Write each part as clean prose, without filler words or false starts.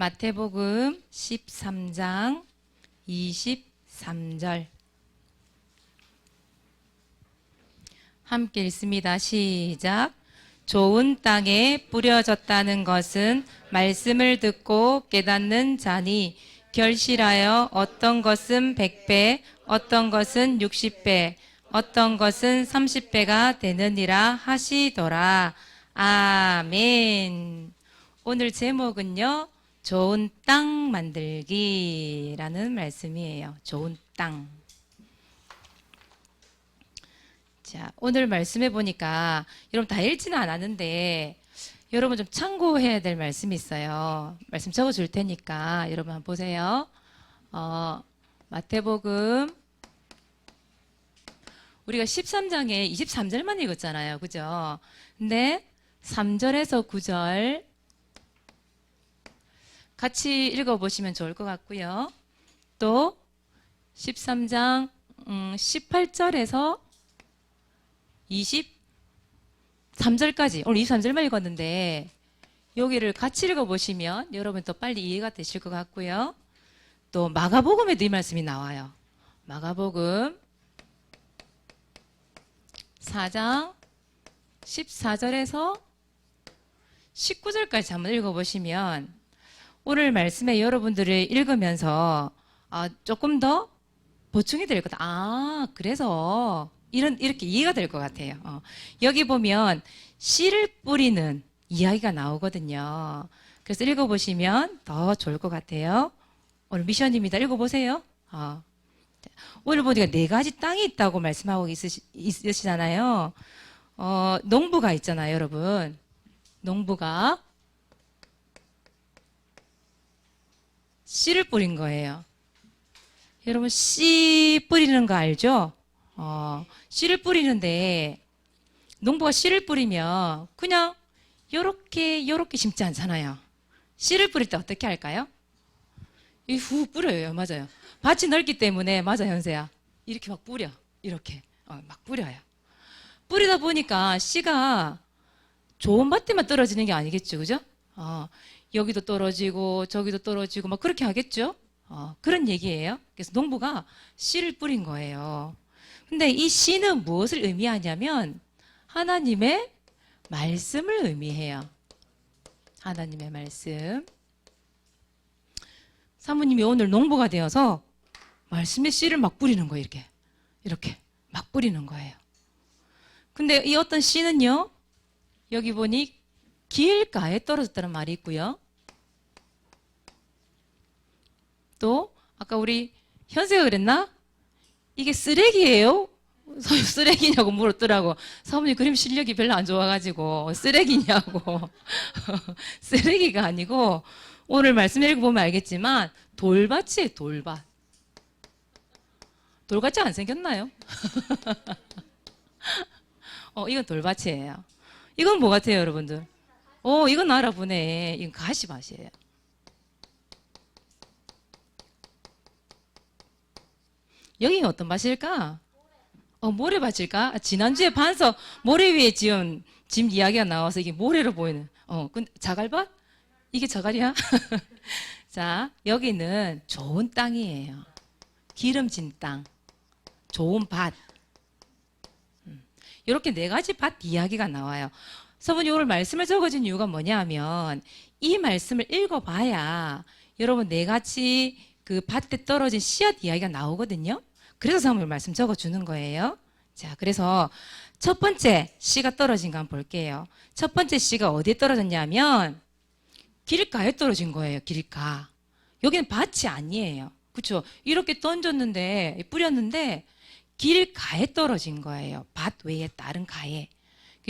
마태복음 13장 23절 함께 읽습니다. 시작. 좋은 땅에 뿌려졌다는 것은 말씀을 듣고 깨닫는 자니 결실하여 어떤 것은 100배, 어떤 것은 60배, 어떤 것은 30배가 되느니라 하시더라. 아멘. 오늘 제목은요, 좋은 땅 만들기라는 말씀이에요. 좋은 땅. 자, 오늘 말씀해 보니까 여러분 다 읽지는 않았는데 여러분 좀 참고해야 될 말씀이 있어요. 말씀 적어 줄 테니까 여러분 한번 보세요. 마태복음 우리가 13장에 23절만 읽었잖아요. 그죠? 근데 3절에서 9절 같이 읽어보시면 좋을 것 같고요. 또 13장 18절에서 23절까지 오늘 23절만 읽었는데 여기를 같이 읽어보시면 여러분 또 빨리 이해가 되실 것 같고요. 또 마가복음에도 이 말씀이 나와요. 마가복음 4장 14절에서 19절까지 한번 읽어보시면 오늘 말씀에 여러분들을 읽으면서 조금 더 보충이 될 거다. 그래서 이렇게 이해가 될 것 같아요. 여기 보면 씨를 뿌리는 이야기가 나오거든요. 그래서 읽어보시면 더 좋을 것 같아요. 오늘 미션입니다. 읽어보세요. 오늘 보니까 4가지 땅이 있다고 말씀하고 있으시잖아요. 농부가 있잖아요, 여러분. 농부가 씨를 뿌린 거예요. 여러분 씨 뿌리는 거 알죠? 씨를 뿌리는데 농부가 씨를 뿌리면 그냥 요렇게 심지 않잖아요. 씨를 뿌릴 때 어떻게 할까요? 후 뿌려요. 맞아요. 밭이 넓기 때문에 맞아 현세야. 이렇게 막 뿌려. 이렇게 막 뿌려요. 뿌리다 보니까 씨가 좋은 밭에만 떨어지는 게 아니겠죠. 그죠? 여기도 떨어지고 저기도 떨어지고 막 그렇게 하겠죠. 그런 얘기예요. 그래서 농부가 씨를 뿌린 거예요. 근데 이 씨는 무엇을 의미하냐면 하나님의 말씀을 의미해요. 하나님의 말씀. 사모님이 오늘 농부가 되어서 말씀의 씨를 막 뿌리는 거예요. 이렇게 막 뿌리는 거예요. 근데 이 어떤 씨는요, 여기 보니 길가에 떨어졌다는 말이 있고요. 또 아까 우리 현세가 그랬나? 이게 쓰레기예요? 쓰레기냐고 물었더라고. 사모님 그림 실력이 별로 안 좋아가지고 쓰레기냐고. 쓰레기가 아니고 오늘 말씀 읽어보면 알겠지만 돌밭이에요. 돌밭. 돌같이 안 생겼나요? 이건 돌밭이에요. 이건 뭐 같아요, 여러분들? 이건 알아보네. 이건 가시밭이에요. 여기가 어떤 밭일까? 모래밭일까? 지난주에 반석 모래 위에 지은 집 이야기가 나와서 이게 모래로 보이는. 근데 자갈밭? 이게 자갈이야? 자, 여기는 좋은 땅이에요. 기름진 땅, 좋은 밭. 이렇게 4가지 밭 이야기가 나와요. 사모님 오늘 말씀을 적어준 이유가 뭐냐면 이 말씀을 읽어봐야 여러분 4가지 그 밭에 떨어진 씨앗 이야기가 나오거든요. 그래서 사모님 말씀 적어주는 거예요. 자, 그래서 첫 번째 씨가 떨어진 거 한번 볼게요. 첫 번째 씨가 어디에 떨어졌냐면 길가에 떨어진 거예요. 길가. 여기는 밭이 아니에요. 그렇죠? 이렇게 던졌는데 뿌렸는데 길가에 떨어진 거예요. 밭 외에 다른 가에.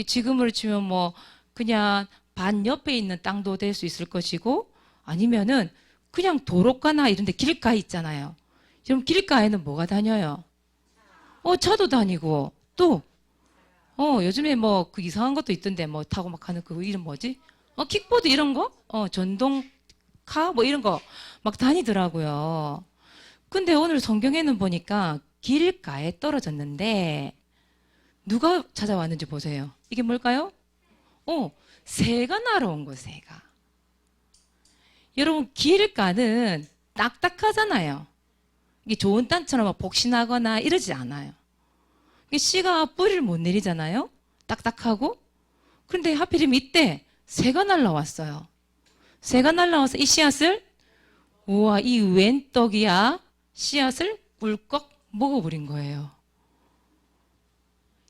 지금으로 치면 뭐 그냥 밭 옆에 있는 땅도 될 수 있을 것이고 아니면은 그냥 도로가나 이런 데 길가에 있잖아요. 그럼 길가에는 뭐가 다녀요? 차도 다니고 또 요즘에 뭐 그 이상한 것도 있던데 뭐 타고 막 하는 그 이름 뭐지? 킥보드 이런 거? 전동카 뭐 이런 거 막 다니더라고요. 근데 오늘 성경에는 보니까 길가에 떨어졌는데 누가 찾아왔는지 보세요. 이게 뭘까요? 새가 날아온 거, 새가. 여러분, 길가는 딱딱하잖아요. 이게 좋은 땅처럼 막 복신하거나 이러지 않아요. 씨가 뿌리를 못 내리잖아요. 딱딱하고. 그런데 하필이면 이때 새가 날라왔어요. 새가 날라와서 이 씨앗을, 우와, 이 웬 떡이야? 씨앗을 꿀꺽 먹어버린 거예요.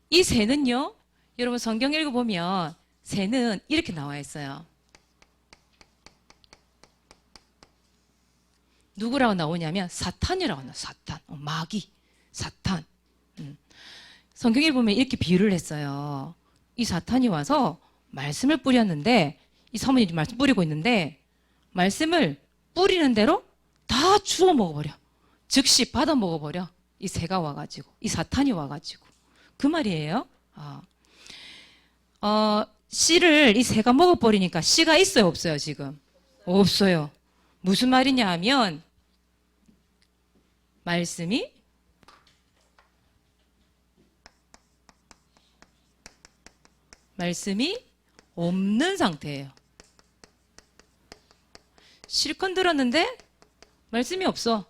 이 새는요, 여러분 성경 읽어보면 새는 이렇게 나와 있어요. 누구라고 나오냐면 사탄이라고 나와요. 사탄, 마귀, 사탄. 성경에 보면 이렇게 비유를 했어요. 이 사탄이 와서 말씀을 뿌렸는데, 이 사모님이 말씀 뿌리고 있는데 말씀을 뿌리는 대로 다 주워 먹어버려. 즉시 받아 먹어버려. 이 새가 와가지고, 이 사탄이 와가지고. 그 말이에요. 씨를 이 새가 먹어버리니까 씨가 있어요, 없어요, 지금? 없어요. 무슨 말이냐 하면 말씀이 없는 상태예요. 실컷 들었는데 말씀이 없어.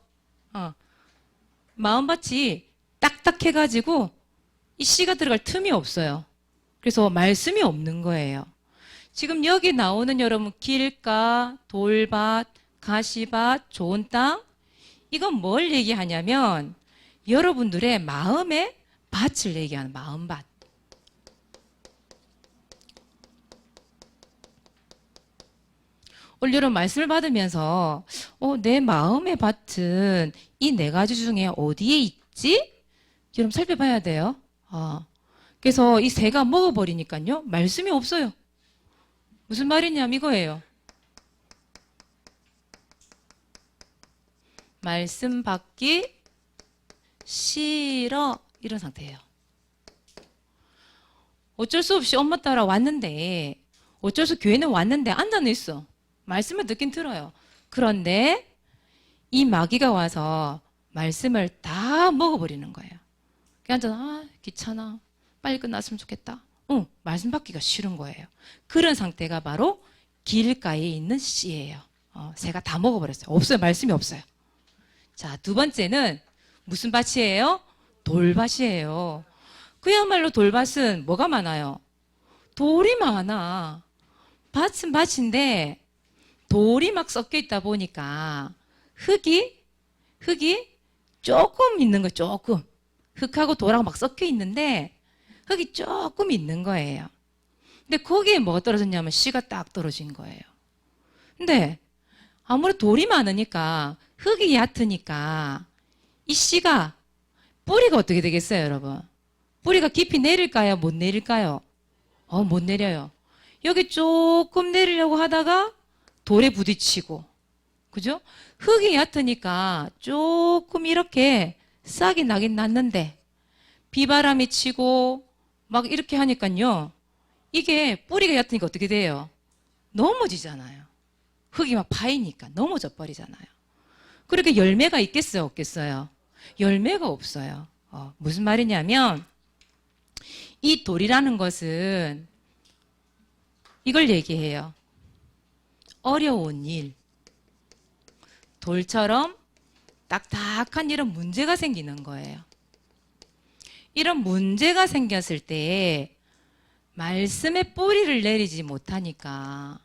마음밭이 딱딱해가지고 이 씨가 들어갈 틈이 없어요. 그래서 말씀이 없는 거예요. 지금 여기 나오는 여러분 길가, 돌밭, 가시밭, 좋은 땅, 이건 뭘 얘기하냐면 여러분들의 마음의 밭을 얘기하는 마음밭. 오늘 여러분 말씀을 받으면서 내 마음의 밭은 이 네 가지 중에 어디에 있지? 여러분 살펴봐야 돼요. 그래서 이 새가 먹어버리니까요, 말씀이 없어요. 무슨 말이냐면 이거예요. 말씀 받기 싫어, 이런 상태예요. 어쩔 수 없이 엄마 따라 왔는데, 어쩔 수 교회는 왔는데 앉아는 있어. 말씀을 듣긴 들어요. 그런데 이 마귀가 와서 말씀을 다 먹어버리는 거예요. 그냥 앉아서 귀찮아, 빨리 끝났으면 좋겠다. 말씀 받기가 싫은 거예요. 그런 상태가 바로 길가에 있는 씨예요. 새가 다 먹어버렸어요. 없어요. 말씀이 없어요. 자, 두 번째는 무슨 밭이에요? 돌밭이에요. 그야말로 돌밭은 뭐가 많아요? 돌이 많아. 밭은 밭인데 돌이 막 섞여 있다 보니까 흙이 조금 있는 거예요. 조금. 흙하고 돌하고 막 섞여 있는데 흙이 조금 있는 거예요. 근데 거기에 뭐가 떨어졌냐면 씨가 딱 떨어진 거예요. 근데 아무래도 돌이 많으니까, 흙이 얕으니까 이 씨가, 뿌리가 어떻게 되겠어요, 여러분? 뿌리가 깊이 내릴까요? 못 내릴까요? 못 내려요. 여기 조금 내리려고 하다가 돌에 부딪히고, 그죠? 흙이 얕으니까 조금 이렇게 싹이 나긴 났는데 비바람이 치고 막 이렇게 하니까요, 이게 뿌리가 얕으니까 어떻게 돼요? 넘어지잖아요. 흙이 막 파이니까 넘어져 버리잖아요. 그렇게 열매가 있겠어요, 없겠어요? 열매가 없어요. 무슨 말이냐면 이 돌이라는 것은 이걸 얘기해요. 어려운 일, 돌처럼 딱딱한 이런 문제가 생기는 거예요. 이런 문제가 생겼을 때 말씀의 뿌리를 내리지 못하니까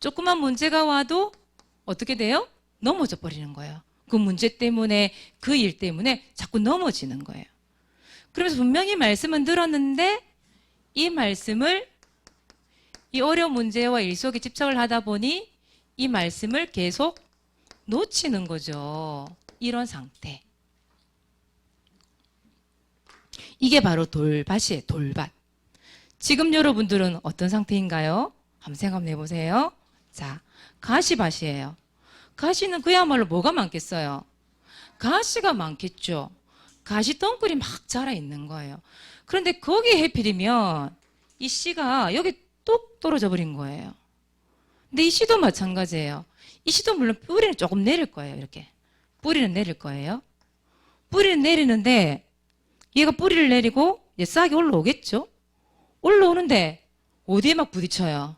조그만 문제가 와도 어떻게 돼요? 넘어져 버리는 거예요. 그 문제 때문에, 그 일 때문에 자꾸 넘어지는 거예요. 그러면서 분명히 말씀은 들었는데 이 말씀을, 이 어려운 문제와 일 속에 집착을 하다 보니 이 말씀을 계속 놓치는 거죠. 이런 상태. 이게 바로 돌밭이에요. 돌밭. 지금 여러분들은 어떤 상태인가요? 한번 생각해 보세요. 자, 가시밭이에요. 가시는 그야말로 뭐가 많겠어요? 가시가 많겠죠. 가시덩굴이 막 자라 있는 거예요. 그런데 거기에 해필이면 이 씨가 여기 뚝 떨어져 버린 거예요. 근데 이 씨도 마찬가지예요. 이 씨도 물론 뿌리는 조금 내릴 거예요. 이렇게 뿌리는 내릴 거예요. 뿌리는 내리는데 얘가 뿌리를 내리고 이제 싹이 올라오겠죠. 올라오는데 어디에 막 부딪혀요?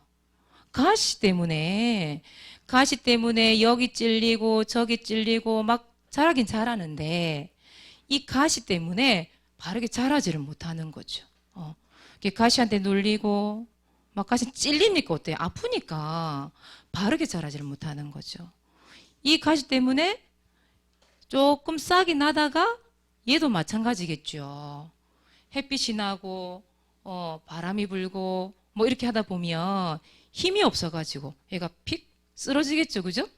가시 때문에 여기 찔리고 저기 찔리고 막 자라긴 자라는데 이 가시 때문에 바르게 자라지를 못하는 거죠. 이게 가시한테 눌리고 막 가시 찔리니까 어때요? 아프니까 바르게 자라지를 못하는 거죠. 이 가시 때문에 조금 싹이 나다가 얘도 마찬가지겠죠. 햇빛이 나고 바람이 불고 뭐 이렇게 하다 보면 힘이 없어가지고 얘가 픽 쓰러지겠죠, 그죠?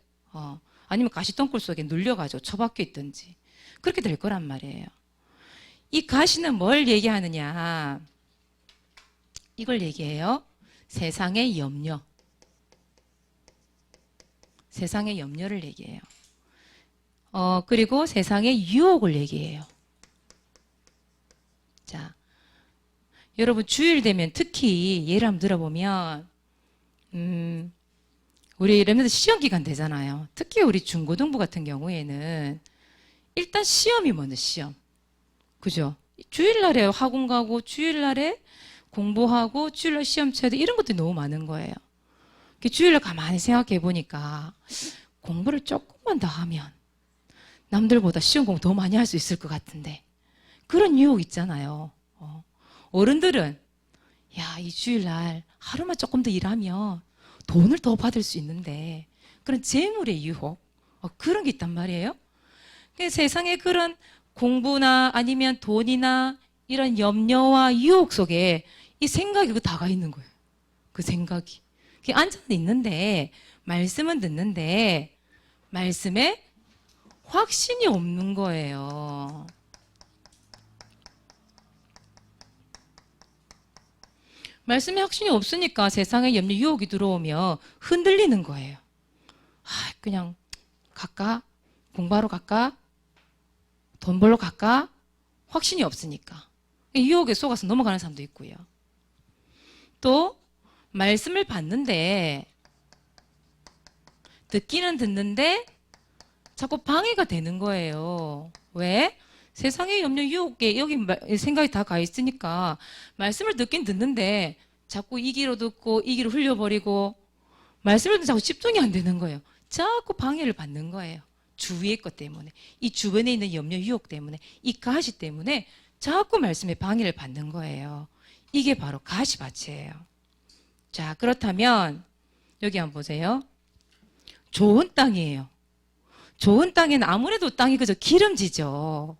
아니면 가시덩굴 속에 눌려가지고 처박혀 있든지 그렇게 될 거란 말이에요. 이 가시는 뭘 얘기하느냐? 이걸 얘기해요. 세상의 염려. 세상의 염려를 얘기해요. 그리고 세상의 유혹을 얘기해요. 자, 여러분 주일 되면 특히 예를 한번 들어보면 우리 랩런트 시험 기간 되잖아요. 특히 우리 중고등부 같은 경우에는 일단 시험이 먼저 시험. 그죠? 주일날에 학원 가고 주일날에 공부하고 주일날 시험 쳐야 돼. 이런 것들이 너무 많은 거예요. 주일날 가만히 생각해 보니까 공부를 조금만 더 하면 남들보다 시험 공부 더 많이 할 수 있을 것 같은데 그런 유혹 있잖아요. 어른들은 야, 이 주일날 하루만 조금 더 일하면 돈을 더 받을 수 있는데 그런 재물의 유혹 그런 게 있단 말이에요. 세상에 그런 공부나 아니면 돈이나 이런 염려와 유혹 속에 이 생각이 그 다가 있는 거예요. 그 생각이 앉아서 있는데 말씀은 듣는데 말씀에 확신이 없는 거예요. 말씀에 확신이 없으니까 세상에 염려 유혹이 들어오면 흔들리는 거예요. 그냥 갈까? 공부하러 갈까? 돈 벌러 갈까? 확신이 없으니까 유혹에 속아서 넘어가는 사람도 있고요. 또 말씀을 받는데 듣기는 듣는데 자꾸 방해가 되는 거예요. 왜? 세상의 염려 유혹에 여기 생각이 다 가 있으니까 말씀을 듣긴 듣는데 자꾸 이 귀로 듣고 이 귀로 흘려버리고 말씀을 듣는 자꾸 집중이 안 되는 거예요. 자꾸 방해를 받는 거예요. 주위의 것 때문에 이 주변에 있는 염려 유혹 때문에 이 가시 때문에 자꾸 말씀에 방해를 받는 거예요. 이게 바로 가시밭이에요. 자, 그렇다면 여기 한번 보세요. 좋은 땅이에요. 좋은 땅에는 아무래도 땅이 그저 기름지죠.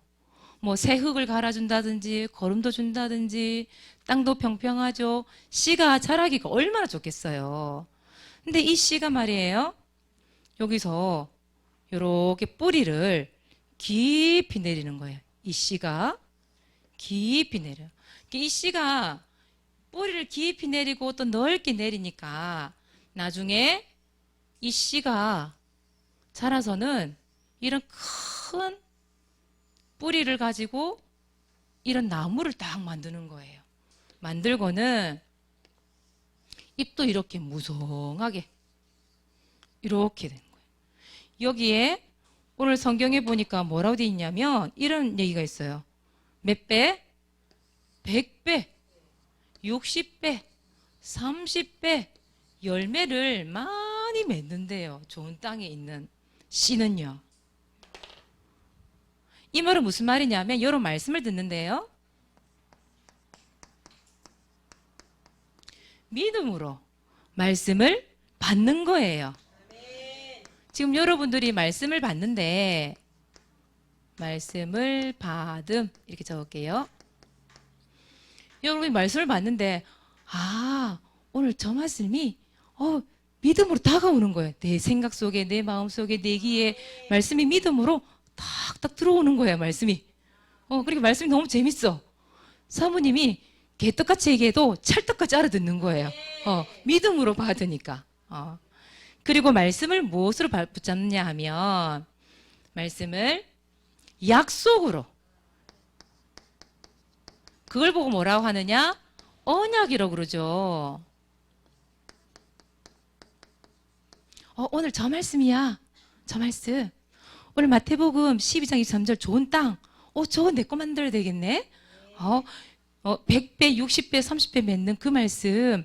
뭐 새흙을 갈아준다든지 거름도 준다든지 땅도 평평하죠. 씨가 자라기가 얼마나 좋겠어요. 근데 이 씨가 말이에요. 여기서 이렇게 뿌리를 깊이 내리는 거예요. 이 씨가 깊이 내려요. 이 씨가 뿌리를 깊이 내리고 또 넓게 내리니까 나중에 이 씨가 자라서는 이런 큰 뿌리를 가지고 이런 나무를 딱 만드는 거예요. 만들고는 잎도 이렇게 무성하게 이렇게 되는 거예요. 여기에 오늘 성경에 보니까 뭐라고 되어 있냐면 이런 얘기가 있어요. 몇 배? 100배, 60배, 30배 열매를 많이 맺는데요. 좋은 땅에 있는 씨는요. 이 말은 무슨 말이냐면 이런 말씀을 듣는데요. 믿음으로 말씀을 받는 거예요. 지금 여러분들이 말씀을 받는데 말씀을 받음 이렇게 적을게요. 여러분이 말씀을 받는데 오늘 저 말씀이 믿음으로 다가오는 거예요. 내 생각 속에 내 마음 속에 내 귀에 말씀이 믿음으로 탁탁 들어오는 거예요. 말씀이. 그러니까 말씀이 너무 재밌어. 사모님이 개떡같이 얘기해도 찰떡같이 알아듣는 거예요. 믿음으로 받으니까. 그리고 말씀을 무엇으로 붙잡느냐 하면 말씀을 약속으로 그걸 보고 뭐라고 하느냐? 언약이라고 그러죠. 오늘 저 말씀이야. 저 말씀. 오늘 마태복음 12장 23절 좋은 땅. 저거 내 거 만들어야 되겠네. 100배, 60배, 30배 맺는 그 말씀.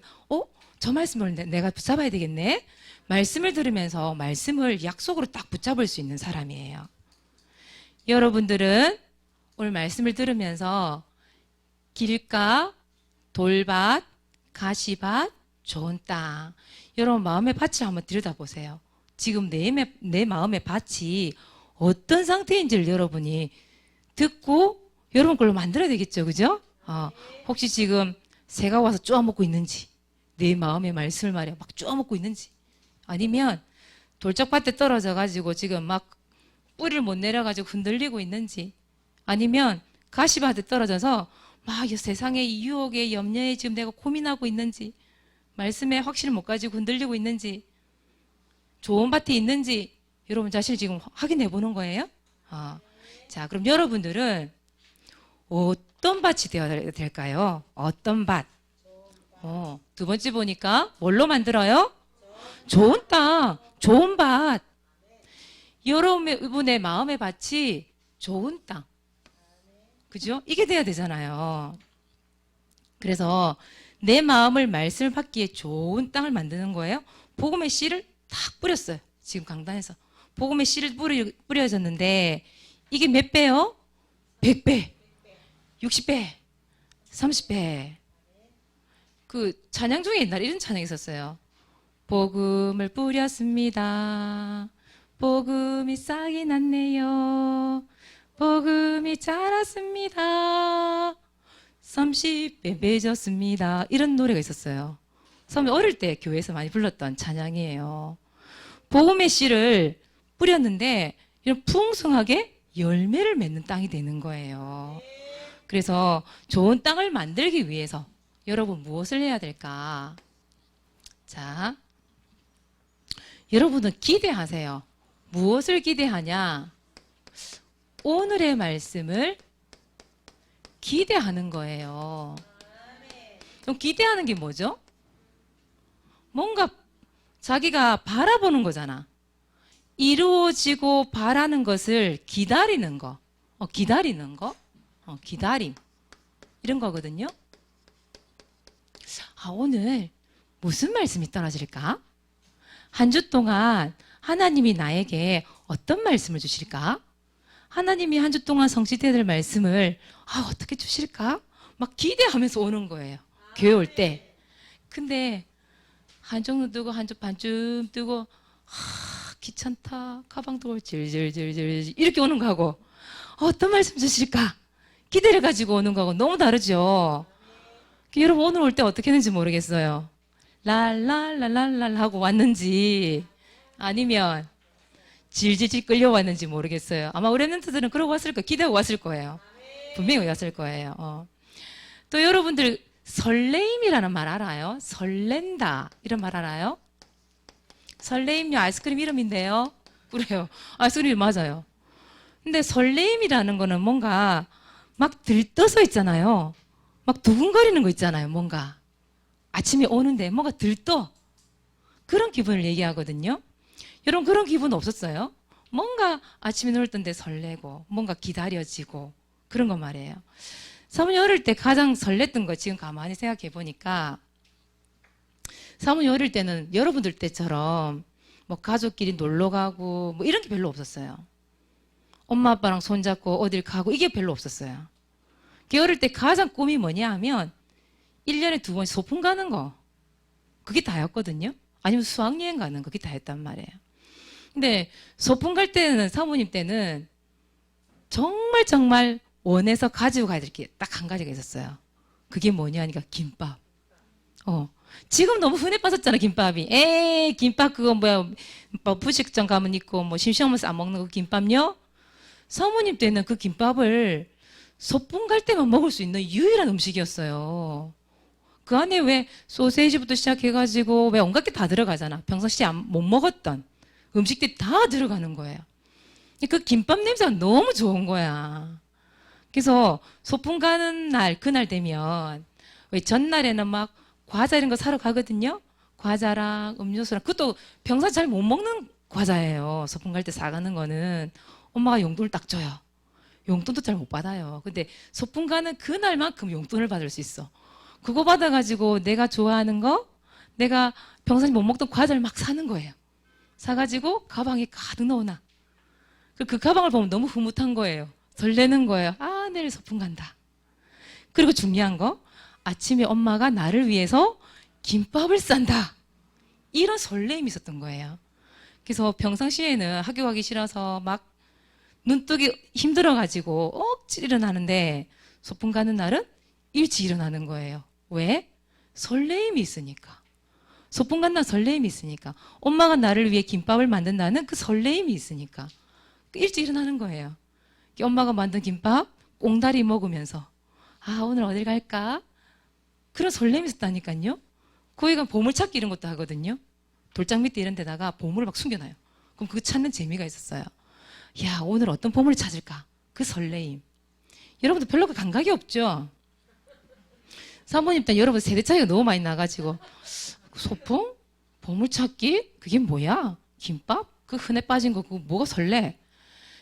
저 말씀을 내가 붙잡아야 되겠네. 말씀을 들으면서 말씀을 약속으로 딱 붙잡을 수 있는 사람이에요. 여러분들은 오늘 말씀을 들으면서 길가, 돌밭, 가시밭, 좋은 땅. 여러분 마음의 밭을 한번 들여다보세요. 지금 내 마음의 밭이 어떤 상태인지를 여러분이 듣고 여러분 걸로 만들어야 되겠죠. 그죠? 혹시 지금 새가 와서 쪼아먹고 있는지, 내 마음의 말씀을 말이야 막 쪼아먹고 있는지, 아니면 돌짝밭에 떨어져 가지고 지금 막 뿌리를 못 내려가지고 흔들리고 있는지, 아니면 가시밭에 떨어져서 막 이 세상의 유혹에 염려에 지금 내가 고민하고 있는지, 말씀에 확신을 못 가지고 흔들리고 있는지, 좋은 밭에 있는지 여러분 자신을 지금 확인해 보는 거예요. 자, 그럼 여러분들은 어떤 밭이 되어야 될까요? 어떤 밭? 두 번째 보니까 뭘로 만들어요? 좋은 땅, 좋은 밭. 여러분의 마음의 밭이 좋은 땅. 그죠? 이게 돼야 되잖아요. 그래서 내 마음을 말씀을 받기에 좋은 땅을 만드는 거예요. 복음의 씨를 탁 뿌렸어요. 지금 강단에서. 복음의 씨를 뿌려졌는데 이게 몇 배요? 100배, 60배, 30배. 그 찬양 중에 옛날에 이런 찬양이 있었어요. 복음을 뿌렸습니다. 복음이 싹이 났네요. 복음이 자랐습니다. 30배 맺었습니다. 이런 노래가 있었어요. 처음에 어릴 때 교회에서 많이 불렀던 찬양이에요. 복음의 씨를 뿌렸는데 이런 풍성하게 열매를 맺는 땅이 되는 거예요. 그래서 좋은 땅을 만들기 위해서 여러분 무엇을 해야 될까? 자, 여러분은 기대하세요. 무엇을 기대하냐? 오늘의 말씀을 기대하는 거예요. 그럼 기대하는 게 뭐죠? 뭔가 자기가 바라보는 거잖아. 이루어지고 바라는 것을 기다리는 거. 기다리는 거. 기다림. 이런 거거든요. 오늘 무슨 말씀이 떨어질까? 한 주 동안 하나님이 나에게 어떤 말씀을 주실까? 하나님이 한 주 동안 성취돼야 될 말씀을 어떻게 주실까? 막 기대하면서 오는 거예요. 교회 올 때. 근데 한쪽 눈 뜨고 한쪽 반쯤 뜨고 귀찮다. 가방 두고 질질질질 이렇게 오는 거하고 어떤 말씀 주실까? 기대를 가지고 오는 거하고 너무 다르죠. 여러분 오늘 올 때 어떻게 했는지 모르겠어요. 랄랄랄랄랄 하고 왔는지 아니면 질질질 끌려왔는지 모르겠어요. 아마 우리 랩런트들은 그러고 왔을 거예요. 기대하고 왔을 거예요. 분명히 왔을 거예요. 또 여러분들 설레임이라는 말 알아요? 설렌다 이런 말 알아요? 설레임요 아이스크림 이름인데요. 그래요. 아이스크림이 맞아요. 근데 설레임이라는 거는 뭔가 막 들떠서 있잖아요. 막 두근거리는 거 있잖아요. 뭔가 아침에 오는데 뭔가 들떠. 그런 기분을 얘기하거든요. 여러분 그런 기분 없었어요? 뭔가 아침에 눈을 뜬데 설레고 뭔가 기다려지고 그런 거 말이에요. 사모님 어릴 때 가장 설렜던 거 지금 가만히 생각해 보니까 사모님 어릴 때는 여러분들 때처럼 뭐 가족끼리 놀러 가고 뭐 이런 게 별로 없었어요. 엄마 아빠랑 손잡고 어딜 가고 이게 별로 없었어요. 어릴 때 가장 꿈이 뭐냐 하면 1년에 2번 소풍 가는 거. 그게 다였거든요. 아니면 수학여행 가는 거. 그게 다였단 말이에요. 근데 소풍 갈 때는 사모님 때는 정말 원해서 가지고 가야 될 게 딱 한 가지가 있었어요. 그게 뭐냐 하니까 김밥. 지금 너무 흔해 빠졌잖아 김밥이. 김밥 그거 뭐야 뭐 부식점 가면 있고 뭐 심심하면서 안 먹는 그 김밥요. 사모님 때는 그 김밥을 소풍 갈 때만 먹을 수 있는 유일한 음식이었어요. 그 안에 왜 소세지부터 시작해가지고 왜 온갖 게 다 들어가잖아. 평상시에 못 먹었던 음식들이 다 들어가는 거예요. 그 김밥 냄새가 너무 좋은 거야. 그래서 소풍 가는 날, 그날 되면 왜 전날에는 막 과자 이런 거 사러 가거든요. 과자랑 음료수랑 그것도 평소에 잘 못 먹는 과자예요. 소풍 갈 때 사가는 거는 엄마가 용돈을 딱 줘요. 용돈도 잘 못 받아요. 근데 소풍 가는 그날만큼 용돈을 받을 수 있어. 그거 받아가지고 내가 좋아하는 거, 내가 평소에 못 먹던 과자를 막 사는 거예요. 사가지고 가방에 가득 넣어놔. 그 가방을 보면 너무 흐뭇한 거예요. 설레는 거예요. 아, 내일 소풍 간다. 그리고 중요한 거, 아침에 엄마가 나를 위해서 김밥을 싼다. 이런 설레임이 있었던 거예요. 그래서 평상시에는 학교 가기 싫어서 막 눈뜨기 힘들어가지고 억지로 일어나는데 소풍 가는 날은 일찍 일어나는 거예요. 왜? 설레임이 있으니까. 소풍 간다는 설레임이 있으니까. 엄마가 나를 위해 김밥을 만든다는 그 설레임이 있으니까. 일찍 일어나는 거예요. 엄마가 만든 김밥 꽁다리 먹으면서 아, 오늘 어딜 갈까? 그런 설렘이 있었다니까요. 거기가 보물찾기 이런 것도 하거든요. 돌장 밑에 이런 데다가 보물을 막 숨겨놔요. 그럼 그거 찾는 재미가 있었어요. 야, 오늘 어떤 보물을 찾을까? 그 설레임. 여러분들 별로 그 감각이 없죠? 사모님 때 여러분 세대 차이가 너무 많이 나가지고 소풍? 보물찾기? 그게 뭐야? 김밥? 그 흔해 빠진 거 그거 뭐가 설레?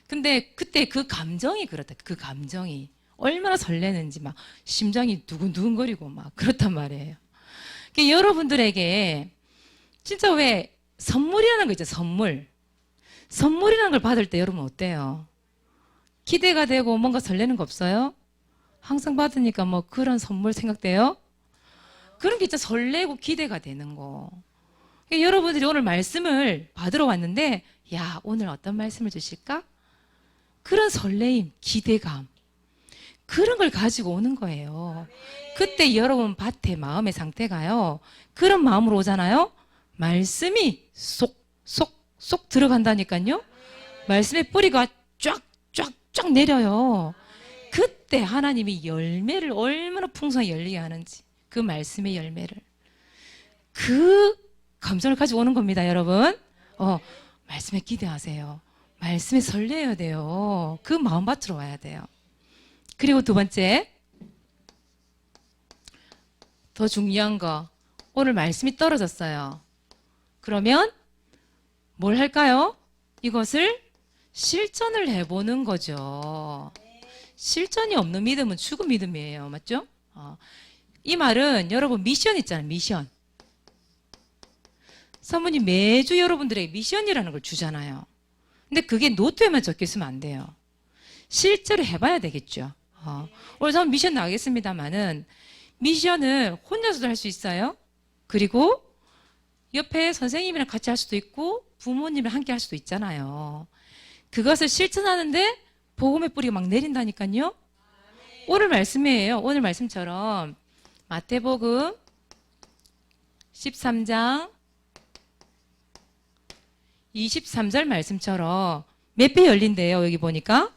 근데 그때 그 감정이 그렇다. 그 감정이 얼마나 설레는지 막 심장이 두근두근거리고 막 그렇단 말이에요. 그러니까 여러분들에게 진짜 왜 선물이라는 거 있죠. 선물이라는 걸 받을 때 여러분 어때요? 기대가 되고 뭔가 설레는 거 없어요? 항상 받으니까 뭐 그런 선물 생각돼요? 그런 게 진짜 설레고 기대가 되는 거. 그러니까 여러분들이 오늘 말씀을 받으러 왔는데 야, 오늘 어떤 말씀을 주실까? 그런 설레임, 기대감, 그런 걸 가지고 오는 거예요. 그때 여러분 밭의 마음의 상태가요, 그런 마음으로 오잖아요. 말씀이 쏙 들어간다니까요. 말씀의 뿌리가 쫙 내려요. 그때 하나님이 열매를 얼마나 풍성하게 열리게 하는지, 그 말씀의 열매를, 그 감정을 가지고 오는 겁니다, 여러분. 말씀에 기대하세요. 말씀에 설레야 돼요. 그 마음밭으로 와야 돼요. 그리고 두 번째, 더 중요한 거, 오늘 말씀이 떨어졌어요. 그러면 뭘 할까요? 이것을 실천을 해보는 거죠. 실천이 없는 믿음은 죽은 믿음이에요. 맞죠? 이 말은 여러분 미션 있잖아요. 미션. 사모님 매주 여러분들에게 미션이라는 걸 주잖아요. 근데 그게 노트에만 적혀 있으면 안 돼요. 실제로 해봐야 되겠죠. 오늘 저는 미션 나가겠습니다만은 미션을 혼자서도 할 수 있어요. 그리고 옆에 선생님이랑 같이 할 수도 있고 부모님이랑 함께 할 수도 있잖아요. 그것을 실천하는데 복음의 뿌리가 막 내린다니까요. 오늘 말씀이에요. 오늘 말씀처럼 마태복음 13장 23절 말씀처럼 몇 배 열린대요. 여기 보니까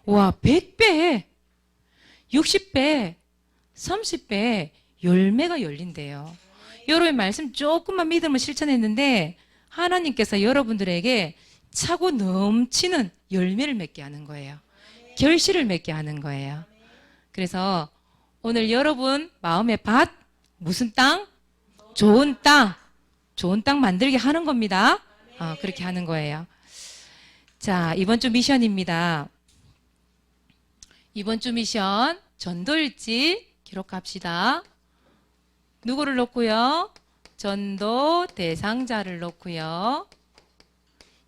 와, 100배, 60배, 30배 열매가 열린대요. 여러분 말씀 조금만 믿음을 실천했는데 하나님께서 여러분들에게 차고 넘치는 열매를 맺게 하는 거예요. 결실을 맺게 하는 거예요. 그래서 오늘 여러분 마음의 밭, 무슨 땅? 좋은 땅. 좋은 땅 만들게 하는 겁니다. 그렇게 하는 거예요. 자, 이번 주 미션입니다. 이번 주 미션 전도일지 기록합시다. 누구를 놓고요? 전도 대상자를 놓고요.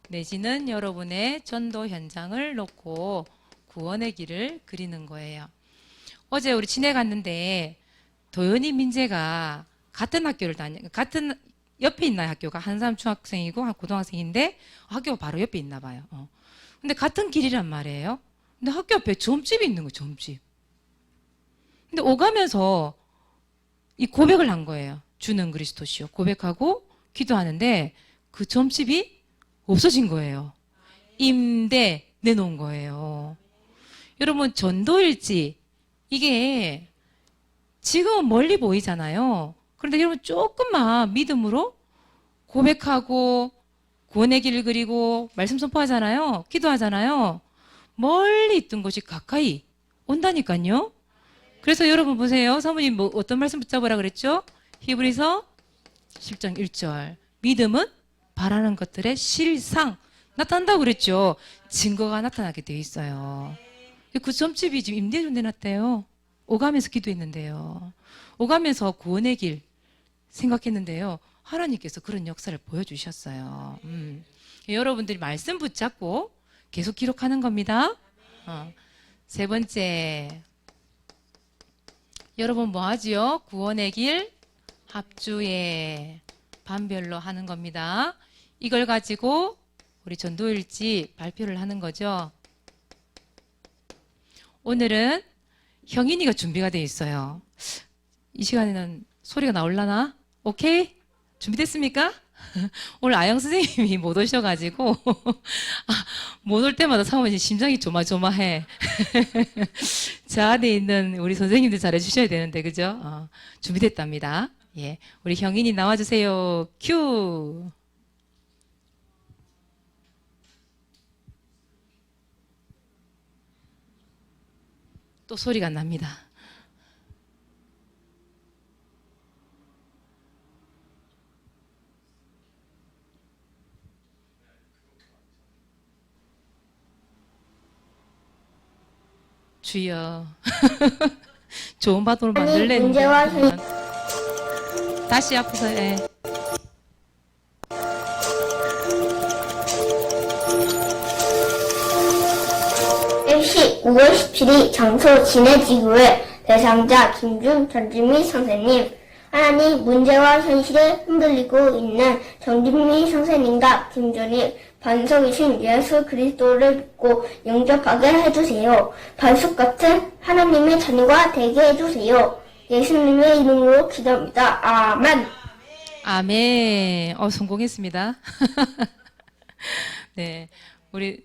내지는 여러분의 전도 현장을 놓고 구원의 길을 그리는 거예요. 어제 우리 지내갔는데 도연이 민재가 같은 학교를 같은 옆에 있나요? 학교가 한 사람 중학생이고 한 고등학생인데 학교가 바로 옆에 있나 봐요. 근데 같은 길이란 말이에요. 근데 학교 앞에 점집이 있는 거예요. 점집. 근데 오가면서 이 고백을 한 거예요. 주는 그리스도시요. 고백하고 기도하는데 그 점집이 없어진 거예요. 임대 내놓은 거예요. 여러분 전도일지 이게 지금은 멀리 보이잖아요. 그런데 여러분 조금만 믿음으로 고백하고 구원의 길을 그리고 말씀 선포하잖아요. 기도하잖아요. 멀리 있던 것이 가까이 온다니까요. 그래서 여러분 보세요. 사모님 뭐 어떤 말씀 붙잡으라 그랬죠? 히브리서 10장 1절. 믿음은 바라는 것들의 실상 나타난다고 그랬죠. 증거가 나타나게 돼 있어요. 그 점집이 지금 임대 좀 내놨대요. 오가면서 기도했는데요. 오가면서 구원의 길 생각했는데요. 하나님께서 그런 역사를 보여주셨어요. 여러분들이 말씀 붙잡고 계속 기록하는 겁니다. 세 번째, 여러분 뭐 하지요? 구원의 길 합주에 반별로 하는 겁니다. 이걸 가지고 우리 전도일지 발표를 하는 거죠. 오늘은 형인이가 준비가 되어 있어요. 이 시간에는 소리가 나올라나? 오케이? 준비됐습니까? 오늘 아영 선생님이 못 오셔가지고 못 올 때마다 사모님 심장이 조마조마해. 저 안에 있는 우리 선생님들 잘해주셔야 되는데 그죠? 준비됐답니다. 예, 우리 형인이 나와주세요. 큐. 또 소리가 납니다. 주여. 좋은 바도로 만들랬는데 다시 앞에서 해. 일시 5월 17일 장소 진해지구의 대상자 김준 전진미 선생님. 하나님 문제와 현실에 흔들리고 있는 전진미 선생님과 김준이 반석이신 예수 그리스도를 믿고 영접하게 해주세요. 반석 같은 하나님의 자녀가 되게 해주세요. 예수님의 이름으로 기도합니다. 아멘. 아멘. 성공했습니다. 네, 우리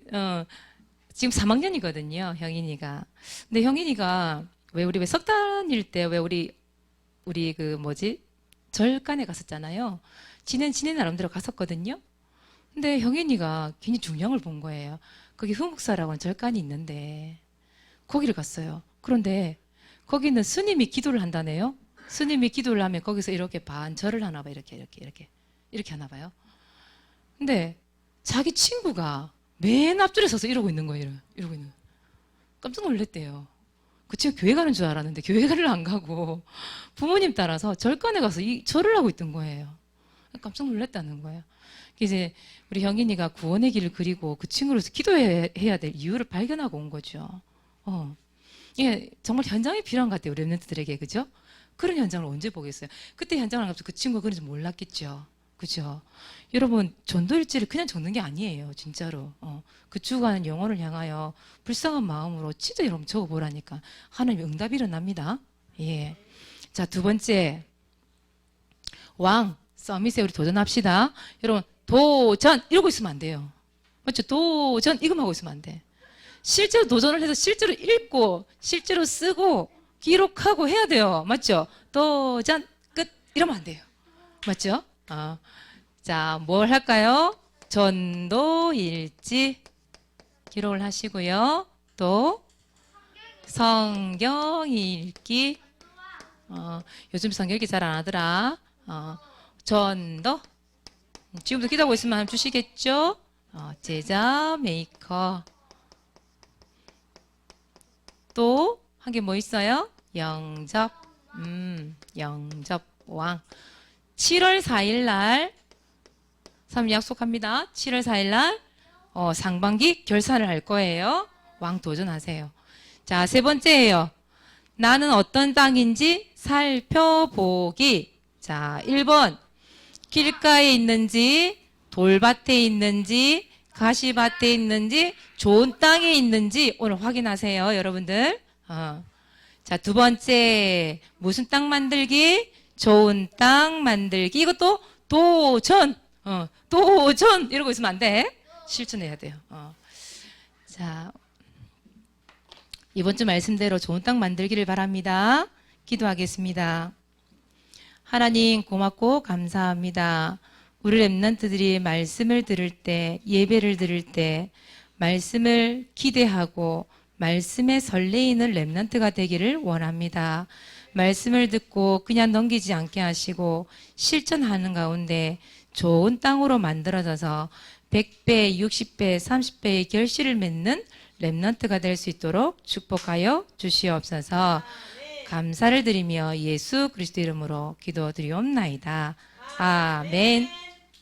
지금 3학년이거든요, 형인이가. 근데 형인이가 왜 석단일 때 왜 우리 그 뭐지 절간에 갔었잖아요. 지는 나름대로 갔었거든요. 근데 형인이가 굉장히 중요한 걸 본 거예요. 거기 흥국사라고 하는 절간이 있는데 거기를 갔어요. 그런데 거기는 스님이 기도를 한다네요. 스님이 기도를 하면 거기서 이렇게 반절을 하나 봐. 이렇게 하나 봐요. 근데 자기 친구가 맨 앞줄에 서서 이러고 있는 거예요. 이러고 있는. 깜짝 놀랐대요. 그 친구 교회 가는 줄 알았는데 교회를 안 가고 부모님 따라서 절간에 가서 이 절을 하고 있던 거예요. 깜짝 놀랐다는 거예요. 이제 우리 형인이가 구원의 길을 그리고 그 친구로서 기도해야 될 이유를 발견하고 온 거죠. 이게 정말 현장이 필요한 것 같아요. 우리 랩런트들에게. 그죠? 그런 현장을 언제 보겠어요? 그때 현장을 가서 그 친구가 그런지 몰랐겠죠. 그죠? 여러분, 전도일지를 그냥 적는 게 아니에요. 진짜로. 그 주가는 영혼을 향하여 불쌍한 마음으로 진짜 여러분 적어보라니까. 하나님 응답이 일어납니다. 예. 자, 두 번째. 왕, 서밋에 우리 도전합시다. 여러분, 도전! 이러고 있으면 안 돼요. 맞죠? 도전! 이것만 하고 있으면 안 돼. 실제로 도전을 해서 실제로 읽고, 실제로 쓰고, 기록하고 해야 돼요. 맞죠? 도전! 끝! 이러면 안 돼요. 맞죠? 자, 뭘 할까요? 전도일지 기록을 하시고요. 또 성경 읽기. 요즘 성경 읽기 잘 안 하더라. 전도. 지금도 기도하고 있으면 주시겠죠? 제자 메이커. 또 한 게 뭐 있어요? 영접. 영접 왕. 7월 4일 날 사모님 약속합니다. 7월 4일 날 상반기 결산을 할 거예요. 왕 도전하세요. 자, 세 번째예요. 나는 어떤 땅인지 살펴보기. 자, 1번 길가에 있는지 돌밭에 있는지 가시밭에 있는지 좋은 땅에 있는지 오늘 확인하세요. 여러분들. 자, 두 번째 무슨 땅 만들기? 좋은 땅 만들기. 이것도 도전. 도전 이러고 있으면 안 돼. 실천해야 돼요. 자, 이번 주 말씀대로 좋은 땅 만들기를 바랍니다. 기도하겠습니다. 하나님 고맙고 감사합니다. 우리 랩런트들이 말씀을 들을 때, 예배를 들을 때 말씀을 기대하고 말씀에 설레이는 랩런트가 되기를 원합니다. 말씀을 듣고 그냥 넘기지 않게 하시고 실천하는 가운데 좋은 땅으로 만들어져서 100배, 60배, 30배의 결실을 맺는 랩런트가 될 수 있도록 축복하여 주시옵소서. 감사를 드리며 예수 그리스도 이름으로 기도드리옵나이다. 아멘.